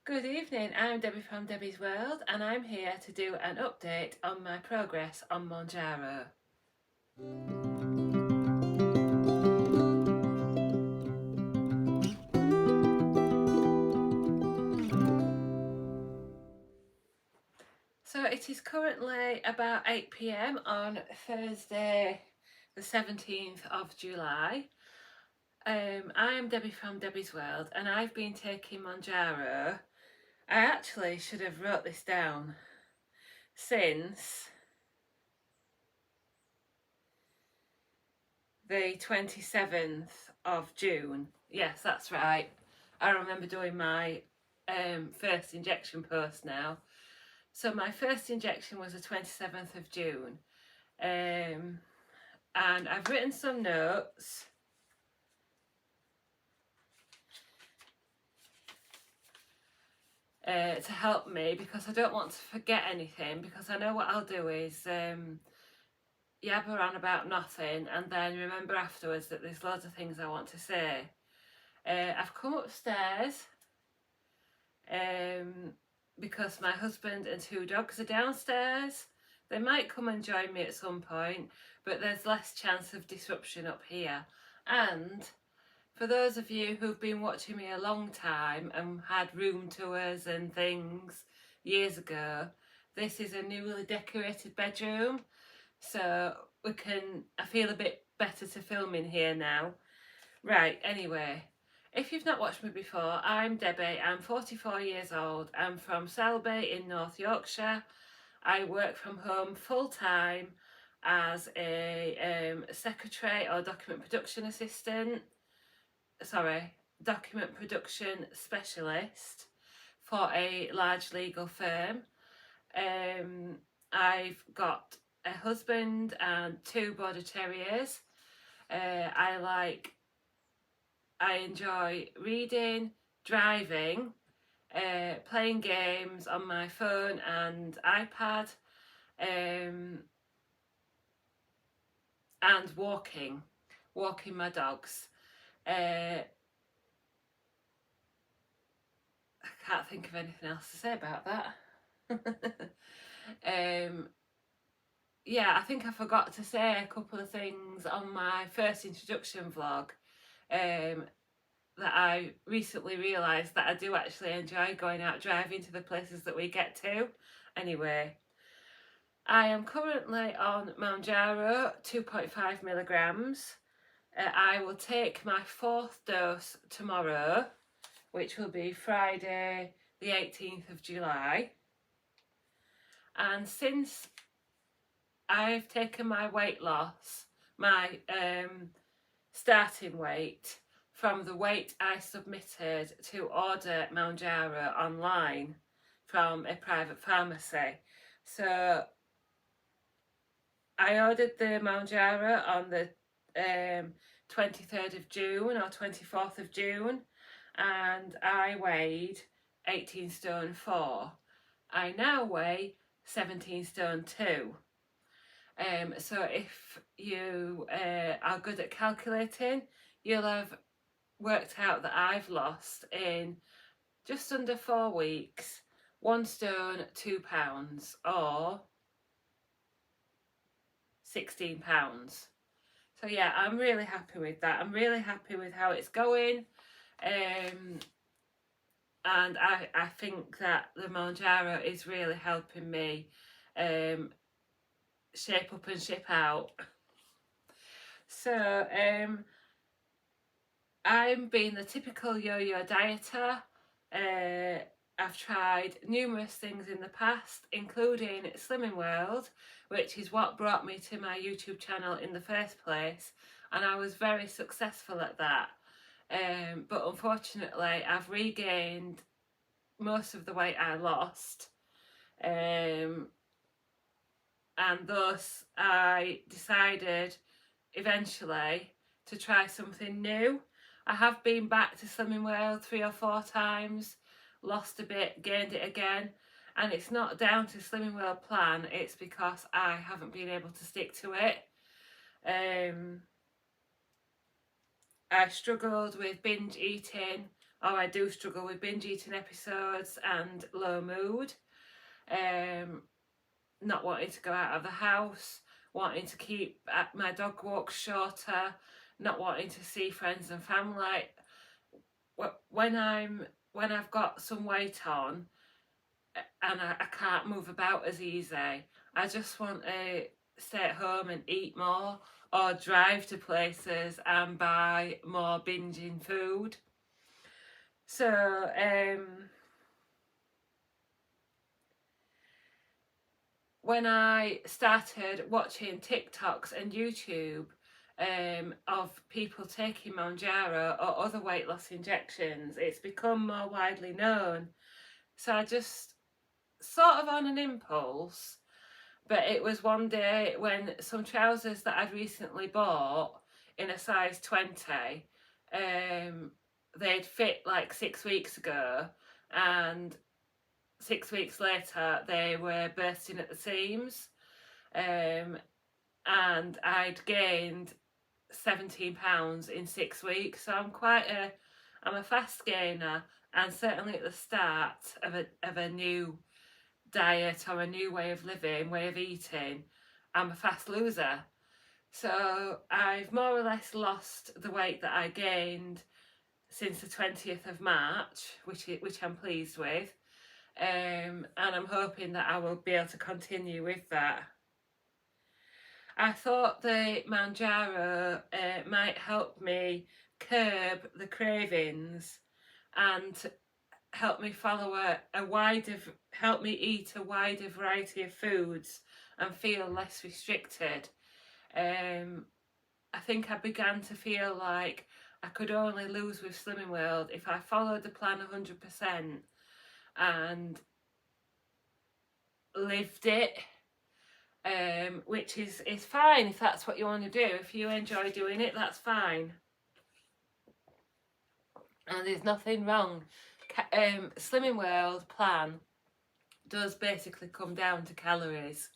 Good evening, I'm Debbie from Debbie's World and I'm here to do an update on my progress on Mounjaro. So it is currently about 8 p.m. on Thursday the 17th of July. I am Debbie from Debbie's World and I've been taking Mounjaro. I actually should have wrote this down since the 27th of June. Yes, that's right. I remember doing my first injection post now. So my first injection was the 27th of June. And I've written some notes. To help me, because I don't want to forget anything, because I know what I'll do is yabber on about nothing and then remember afterwards that there's loads of things I want to say. I've come upstairs because my husband and 2 dogs are downstairs. They might come and join me at some point, but there's less chance of disruption up here. And for those of you who've been watching me a long time and had room tours and things years ago, this is a newly decorated bedroom, so I feel a bit better to film in here now. Right, anyway, if you've not watched me before, I'm Debbie, I'm 44 years old, I'm from Selby in North Yorkshire. I work from home full time as a secretary or document production specialist for a large legal firm. I've got a husband and 2 border terriers. I enjoy reading, driving, playing games on my phone and iPad, and walking my dogs. I can't think of anything else to say about that. Yeah, I think I forgot to say a couple of things on my first introduction vlog, that I recently realised that I do actually enjoy going out driving to the places that we get to. Anyway, I am currently on Mounjaro 2.5 milligrams. I will take my 4th dose tomorrow, which will be Friday the 18th of July. And since I've taken my weight loss, my starting weight, from the weight I submitted to order Mounjaro online from a private pharmacy. So I ordered the Mounjaro on the 23rd of June or 24th of June, and I weighed 18 stone 4. I now weigh 17 stone 2. So if you are good at calculating, you'll have worked out that I've lost in just under 4 weeks 1 stone 2 pounds, or 16 pounds. So yeah, I'm really happy with that. I'm really happy with how it's going, and I think that the Mounjaro is really helping me shape up and ship out. So I'm being the typical yo-yo dieter. I've tried numerous things in the past, including Slimming World, which is what brought me to my YouTube channel in the first place, and I was very successful at that. But unfortunately, I've regained most of the weight I lost, and thus I decided eventually to try something new. I have been back to Slimming World 3 or 4 times, lost a bit, gained it again, and it's not down to Slimming World plan, it's because I haven't been able to stick to it. I struggled with binge eating or I do struggle with binge eating episodes and low mood, not wanting to go out of the house, wanting to keep my dog walks shorter, not wanting to see friends and family. When I've got some weight on and I can't move about as easy, I just want to stay at home and eat more, or drive to places and buy more binging food. So when I started watching TikToks and YouTube of people taking Mounjaro or other weight loss injections, it's become more widely known. So I just, sort of on an impulse, but it was one day when some trousers that I'd recently bought in a size 20, they'd fit like 6 weeks ago, and 6 weeks later they were bursting at the seams, and I'd gained 17 pounds in 6 weeks. So I'm a fast gainer, and certainly at the start of a new diet or a new way of living, way of eating, I'm a fast loser. So I've more or less lost the weight that I gained since the 20th of March, which I'm pleased with, and I'm hoping that I will be able to continue with that. I thought the Mounjaro might help me curb the cravings and help me help me eat a wider variety of foods and feel less restricted. I think I began to feel like I could only lose with Slimming World if I followed the plan 100% and lived it, which is fine if that's what you want to do. If you enjoy doing it, that's fine, and there's nothing wrong. Slimming World plan does basically come down to calories,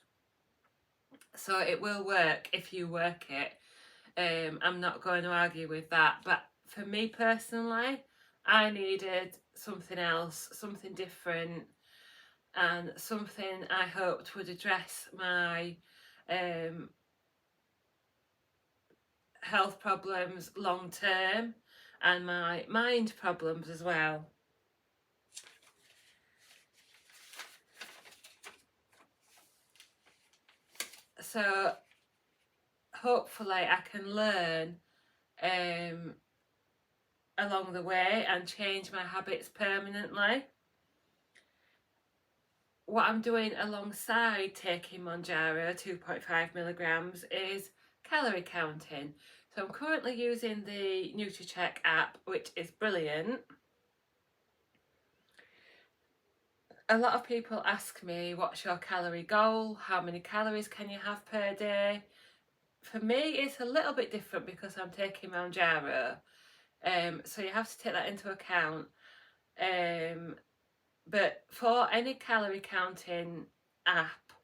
so it will work if you work it. I'm not going to argue with that, but for me personally, I needed something else, something different, and something I hoped would address my health problems long term and my mind problems as well. So hopefully I can learn along the way and change my habits permanently. What I'm doing alongside taking Mounjaro 2.5 milligrams is calorie counting. So I'm currently using the NutriCheck app, which is brilliant. A lot of people ask me, what's your calorie goal? How many calories can you have per day? For me, it's a little bit different because I'm taking Mounjaro. So you have to take that into account. But for any calorie counting app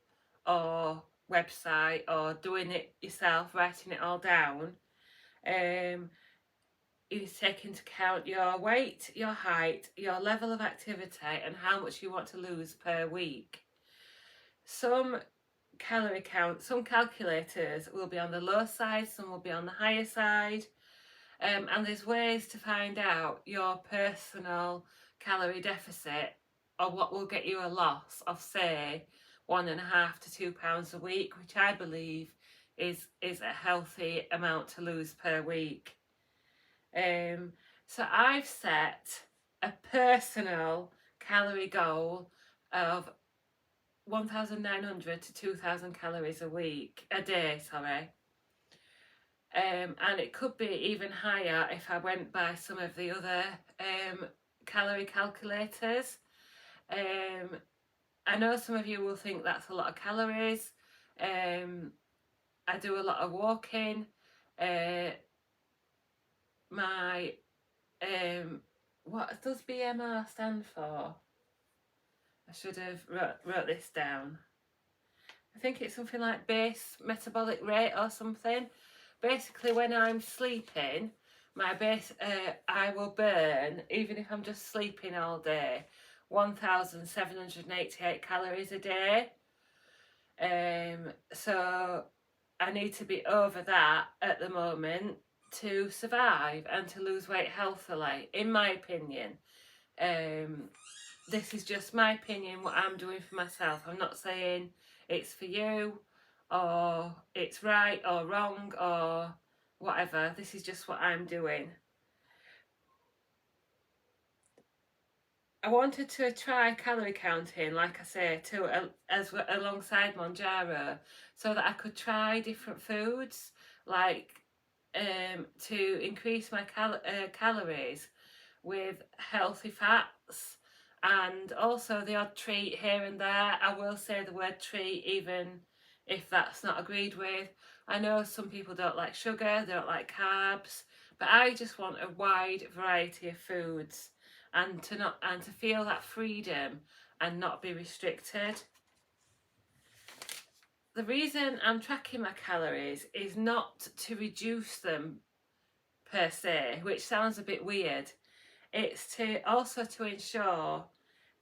or website, or doing it yourself, writing it all down, you take into account your weight, your height, your level of activity, and how much you want to lose per week. Some calculators will be on the low side, some will be on the higher side, and there's ways to find out your personal calorie deficit, or what will get you a loss of, say, 1.5 to 2 pounds a week, which I believe is a healthy amount to lose per week. So I've set a personal calorie goal of 1,900 to 2,000 calories a day, and it could be even higher if I went by some of the other calorie calculators. I know some of you will think that's a lot of calories. I do a lot of walking. What does BMR stand for? I should have wrote this down. I think it's something like base metabolic rate or something. Basically, when I'm sleeping, my base, I will burn, even if I'm just sleeping all day, 1,788 calories a day. So I need to be over that at the moment to survive and to lose weight healthily, in my opinion. This is just my opinion, what I'm doing for myself. I'm not saying it's for you or it's right or wrong or whatever. This is just what I'm doing. I wanted to try calorie counting, like I say, alongside Mounjaro, so that I could try different foods, like to increase my calories with healthy fats, and also the odd treat here and there. I will say the word treat even if that's not agreed with. I know some people don't like sugar, they don't like carbs, but I just want a wide variety of foods and to feel that freedom and not be restricted. The reason I'm tracking my calories is not to reduce them per se, which sounds a bit weird. It's also to ensure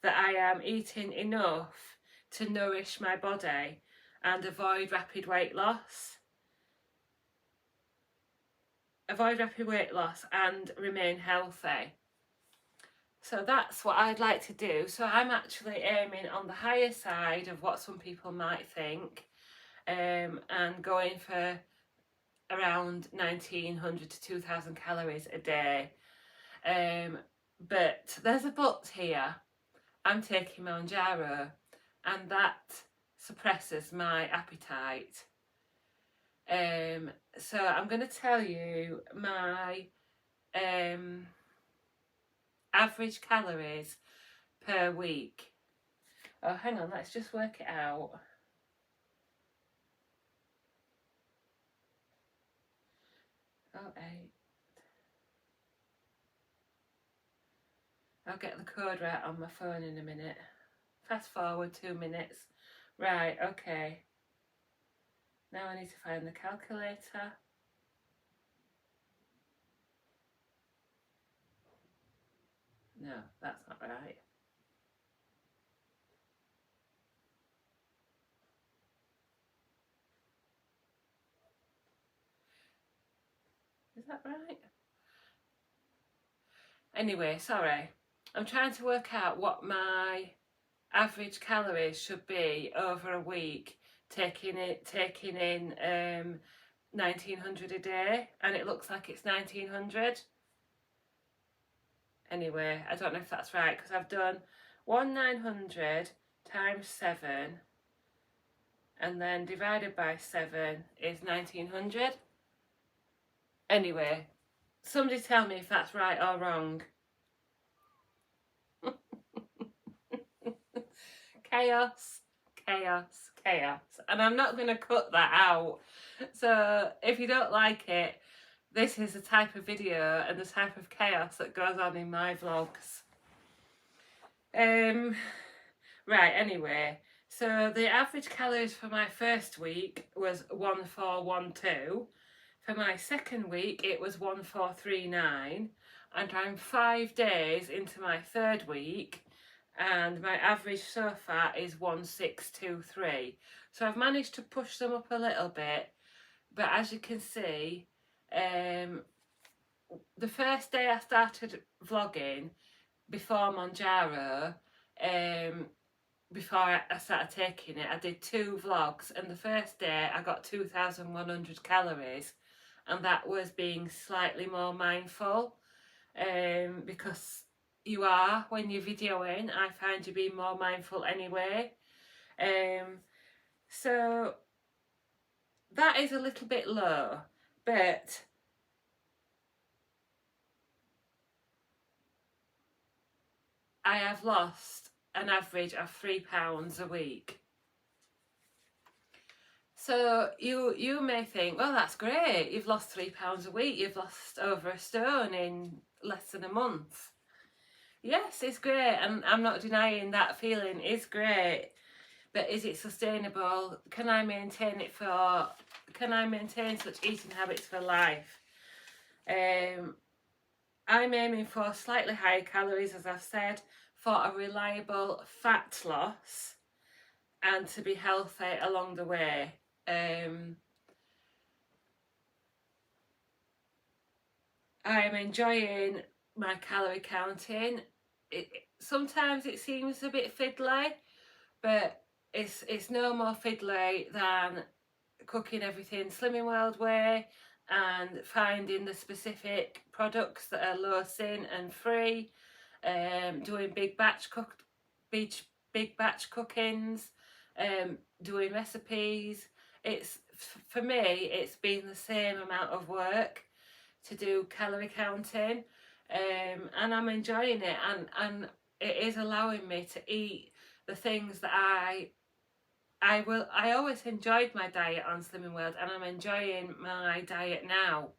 that I am eating enough to nourish my body and avoid rapid weight loss. And remain healthy. So that's what I'd like to do. So I'm actually aiming on the higher side of what some people might think, and going for around 1,900 to 2,000 calories a day. But there's a but here. I'm taking Mounjaro, and that suppresses my appetite. So I'm going to tell you my average calories per week. Oh, hang on, let's just work it out. Oh, 8. I'll get the code right on my phone in a minute. Fast forward 2 minutes. Right, okay. Now I need to find the calculator. No, that's not right. Is that right? Anyway, sorry. I'm trying to work out what my average calories should be over a week, taking in 1,900 a day, and it looks like it's 1,900. Anyway, I don't know if that's right, because I've done 1,900 times 7, and then divided by 7 is 1,900. Anyway, somebody tell me if that's right or wrong. Chaos, chaos, chaos. And I'm not going to cut that out. So if you don't like it, this is the type of video and the type of chaos that goes on in my vlogs. Right, anyway. So the average calories for my first week was 1,412. For my second week, it was 1,439. And I'm 5 days into my third week, and my average so far is 1,623. So I've managed to push them up a little bit, but as you can see, the first day I started vlogging before Mounjaro, before I started taking it, I did 2 vlogs, and the first day I got 2,100 calories, and that was being slightly more mindful, because you are, when you're videoing, I find you being more mindful anyway. So that is a little bit low, but I have lost an average of 3 pounds a week. So you may think, well, that's great, you've lost 3 pounds a week, you've lost over a stone in less than a month. Yes, it's great, and I'm not denying that feeling is great, but is it sustainable? Can I maintain such eating habits for life? I'm aiming for slightly higher calories, as I've said, for a reliable fat loss and to be healthy along the way. I'm enjoying my calorie counting. Sometimes it seems a bit fiddly, but it's no more fiddly than cooking everything Slimming World way and finding the specific products that are low sin and free, doing big batch cookings, doing recipes. It's, for me, it's been the same amount of work to do calorie counting, and I'm enjoying it, and it is allowing me to eat the things that I always enjoyed my diet on Slimming World, and I'm enjoying my diet now,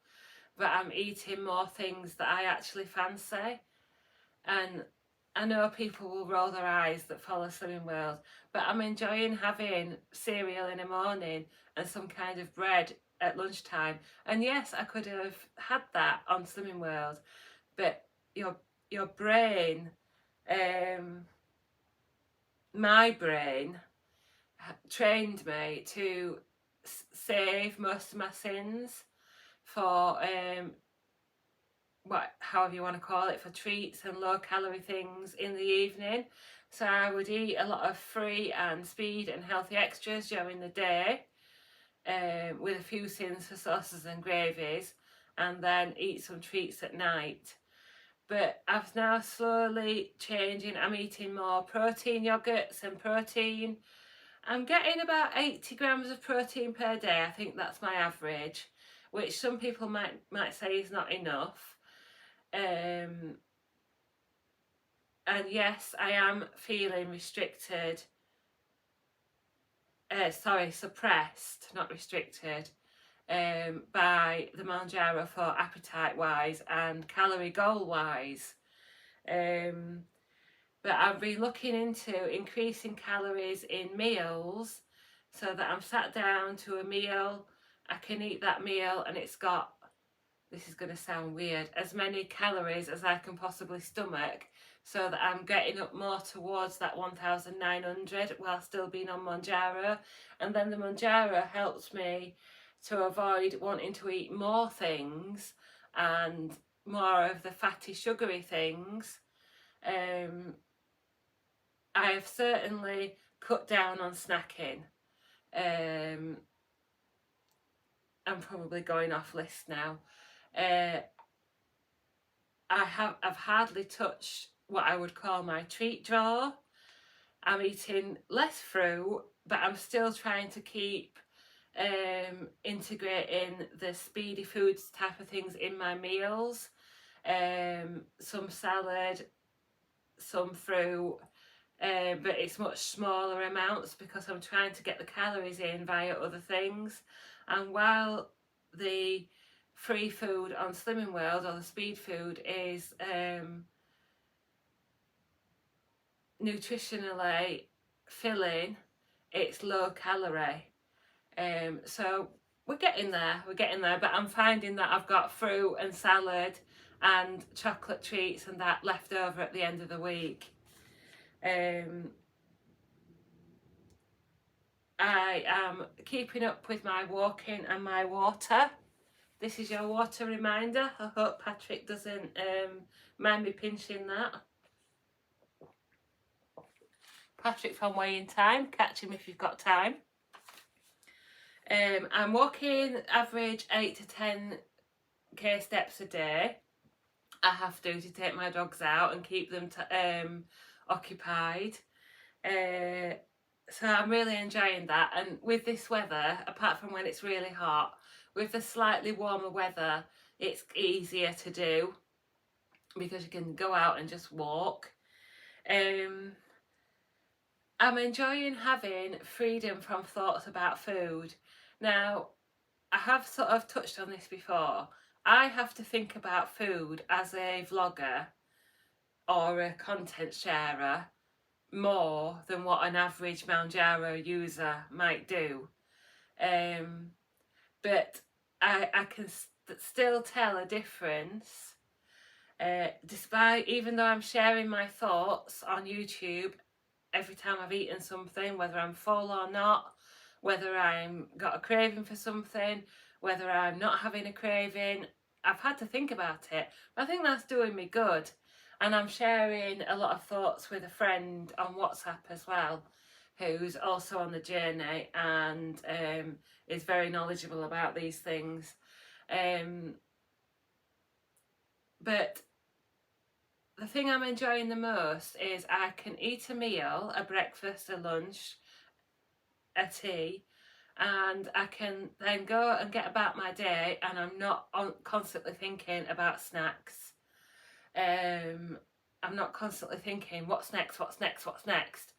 but I'm eating more things that I actually fancy. And I know people will roll their eyes that follow Slimming World, but I'm enjoying having cereal in the morning and some kind of bread at lunchtime. And yes, I could have had that on Slimming World, but your brain, my brain, trained me to save most of my sins for however you want to call it, for treats and low calorie things in the evening. So I would eat a lot of free and speed and healthy extras during the day, with a few sins for sauces and gravies, and then eat some treats at night. But I've now slowly changing. I'm eating more protein yogurts and protein. I'm getting about 80 grams of protein per day. I think that's my average, which some people might say is not enough. And yes, I am feeling restricted. Suppressed, not restricted, by the Mounjaro for appetite wise and calorie goal wise. But I've been looking into increasing calories in meals so that I'm sat down to a meal, I can eat that meal and it's got, this is going to sound weird, as many calories as I can possibly stomach, so that I'm getting up more towards that 1,900 while still being on Mounjaro. And then the Mounjaro helps me to avoid wanting to eat more things and more of the fatty, sugary things. I have certainly cut down on snacking. I'm probably going off list now. I've hardly touched what I would call my treat drawer. I'm eating less fruit, but I'm still trying to keep integrating the speedy foods type of things in my meals. Some salad, some fruit, but it's much smaller amounts because I'm trying to get the calories in via other things. And while the free food on Slimming World, or the speed food, is nutritionally filling, it's low calorie. So we're getting there, but I'm finding that I've got fruit and salad and chocolate treats and that left over at the end of the week. I am keeping up with my walking and my water. This is your water reminder. I hope Patrick doesn't mind me pinching that. Patrick from Weighing Time, catch him if you've got time. I'm walking average 8 to 10k steps a day. I have to take my dogs out and keep them occupied. So I'm really enjoying that. And with this weather, apart from when it's really hot, with the slightly warmer weather, it's easier to do because you can go out and just walk. I'm enjoying having freedom from thoughts about food. Now, I have sort of touched on this before. I have to think about food as a vlogger or a content sharer more than what an average Mounjaro user might do. But I can still tell a difference, despite, even though I'm sharing my thoughts on YouTube every time I've eaten something, whether I'm full or not, whether I'm got a craving for something, whether I'm not having a craving. I've had to think about it, but I think that's doing me good. And I'm sharing a lot of thoughts with a friend on WhatsApp as well, who's also on the journey and is very knowledgeable about these things. But the thing I'm enjoying the most is I can eat a meal, a breakfast, a lunch, a tea, and I can then go and get about my day, and I'm not constantly thinking about snacks. I'm not constantly thinking, what's next, what's next, what's next.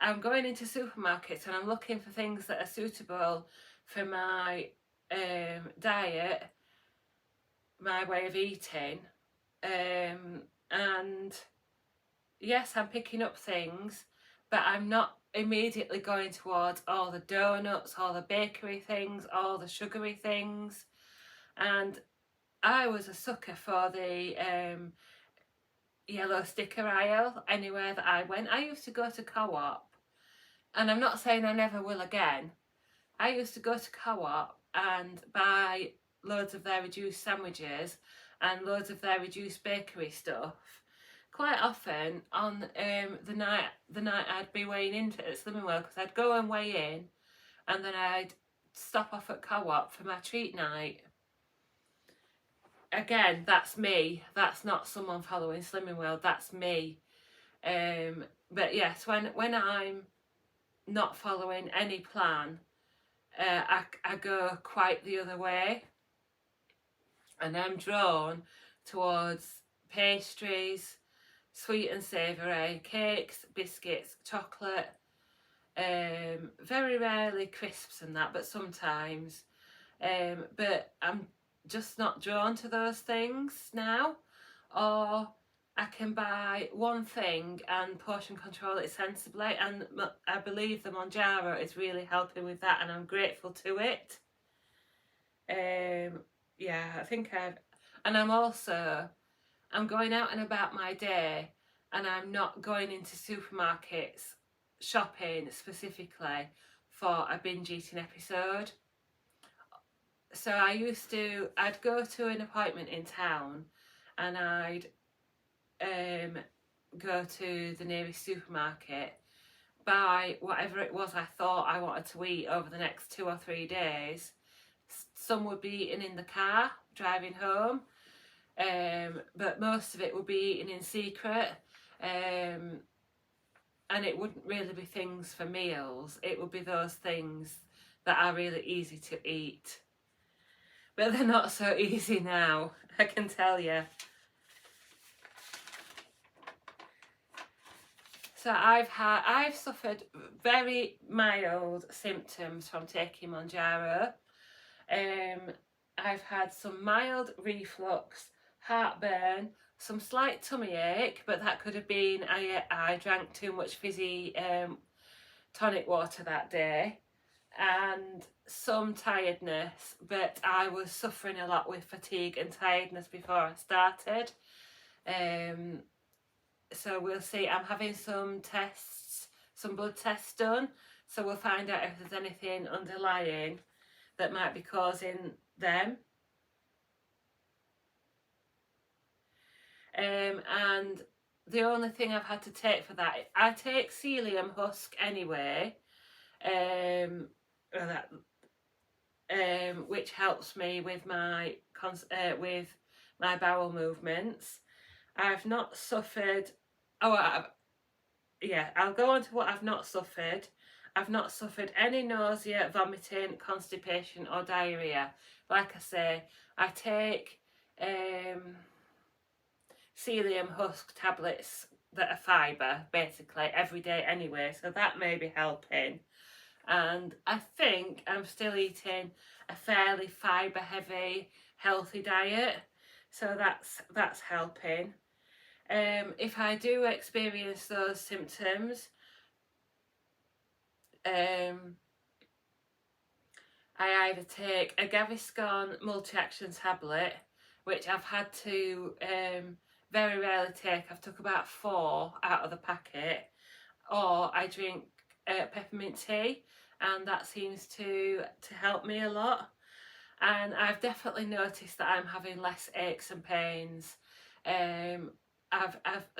I'm going into supermarkets and I'm looking for things that are suitable for my diet, my way of eating. And yes, I'm picking up things, but I'm not immediately going towards all the donuts, all the bakery things, all the sugary things. And I was a sucker for the yellow sticker aisle anywhere that I went. I used to go to Co-op, and I'm not saying I never will again. I used to go to Co-op and buy loads of their reduced sandwiches and loads of their reduced bakery stuff. Quite often on the night I'd be weighing in at Slimming World, because I'd go and weigh in and then I'd stop off at Co-op for my treat night. Again, that's me. That's not someone following Slimming World. That's me. But yes, when I'm not following any plan, I go quite the other way, and I'm drawn towards pastries, sweet and savoury, cakes, biscuits, chocolate, very rarely crisps and that, but sometimes. But I'm just not drawn to those things now. Or I can buy one thing and portion control it sensibly, and I believe the Mounjaro is really helping with that, and I'm grateful to it. Yeah, I think I'm going out and about my day, and I'm not going into supermarkets shopping specifically for a binge eating episode. So I'd go to an appointment in town, and I'd go to the nearest supermarket, buy whatever it was I thought I wanted to eat over the next 2 or 3 days. Some would be eaten in the car driving home, but most of it would be eaten in secret, and it wouldn't really be things for meals. It would be those things that are really easy to eat, but they're not so easy now, I can tell you. So I've suffered very mild symptoms from taking Mounjaro. I've had some mild reflux, heartburn, some slight tummy ache, but that could have been I drank too much fizzy tonic water that day, and some tiredness, but I was suffering a lot with fatigue and tiredness before I started. So we'll see. I'm having some blood tests done, so we'll find out if there's anything underlying that might be causing them. And the only thing I've had to take for that, I take psyllium husk anyway, which helps me with my bowel movements. I've not suffered. I'll go on to what I've not suffered. I've not suffered any nausea, vomiting, constipation or diarrhea. Like I say, I take psyllium husk tablets that are fibre basically every day anyway, so that may be helping. And I think I'm still eating a fairly fibre heavy healthy diet, so that's helping. If I do experience those symptoms, I either take a Gaviscon multi-action tablet, which I've had to very rarely take. I've took about 4 out of the packet, or I drink peppermint tea, and that seems to help me a lot. And I've definitely noticed that I'm having less aches and pains. I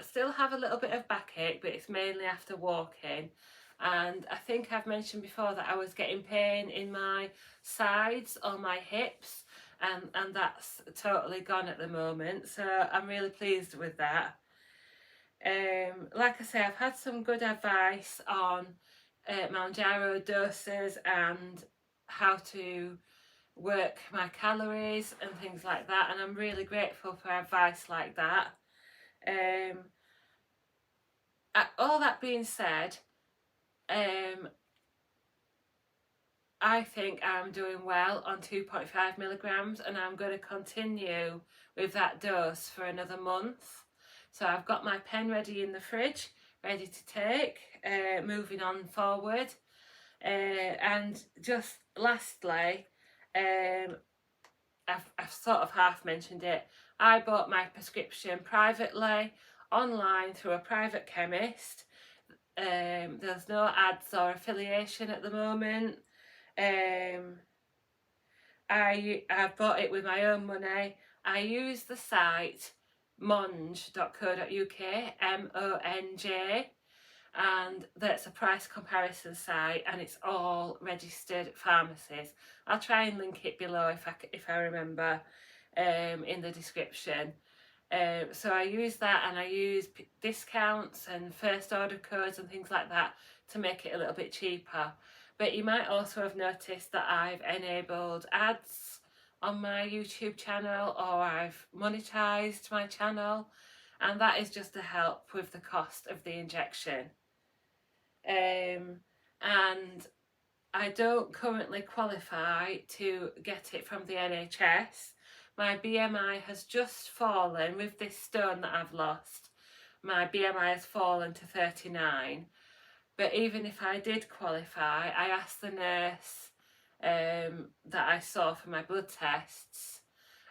still have a little bit of backache, but it's mainly after walking. And I think I've mentioned before that I was getting pain in my sides or my hips, and that's totally gone at the moment. So I'm really pleased with that. Like I say, I've had some good advice on Mounjaro doses and how to work my calories and things like that, and I'm really grateful for advice like that. All that being said, I think I'm doing well on 2.5 milligrams, and I'm going to continue with that dose for another month. So I've got my pen ready in the fridge, ready to take, moving on forward. And just lastly, I've sort of half mentioned it. I bought my prescription privately online through a private chemist. There's no ads or affiliation at the moment. I bought it with my own money. I use the site monj.co.uk, MONJ, and that's a price comparison site, and it's all registered pharmacies. I'll try and link it below if I remember, in the description. So I use that, and I use discounts and first order codes and things like that to make it a little bit cheaper. But you might also have noticed that I've enabled ads on my YouTube channel, or I've monetized my channel, and that is just to help with the cost of the injection. And I don't currently qualify to get it from the NHS. My BMI has just fallen with this stone that I've lost. My BMI has fallen to 39. But even if I did qualify, I asked the nurse that I saw for my blood tests,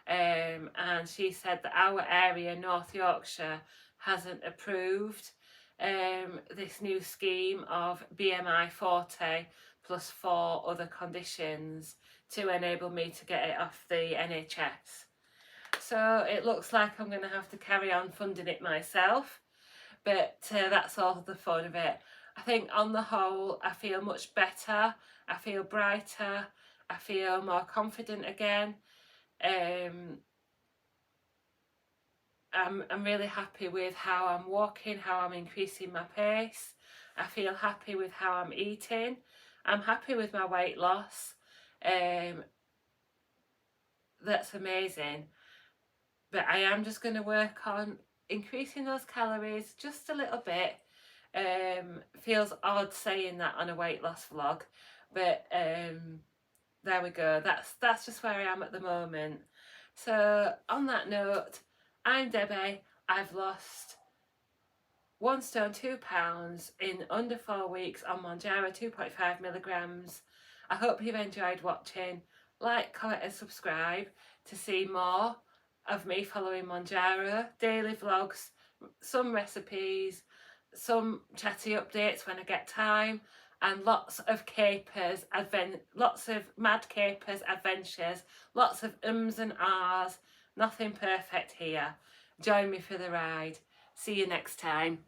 and she said that our area, North Yorkshire, hasn't approved this new scheme of BMI 40 plus 4 other conditions to enable me to get it off the NHS. So it looks like I'm going to have to carry on funding it myself, but that's all the fun of it. I think on the whole I feel much better, I feel brighter, I feel more confident again. I'm really happy with how I'm walking, how I'm increasing my pace. I feel happy with how I'm eating. I'm happy with my weight loss. That's amazing. But I am just going to work on increasing those calories just a little bit. Feels odd saying that on a weight loss vlog, but there we go. That's just where I am at the moment. So on that note, I'm Debbie. I've lost 1 stone 2 pounds in under 4 weeks on Mounjaro 2.5 milligrams. I hope you've enjoyed watching. Like, comment and subscribe to see more of me following Mounjaro, daily vlogs, some recipes, some chatty updates when I get time, and lots of capers, lots of mad capers adventures, lots of ums and ahs. Nothing perfect here. Join me for the ride. See you next time.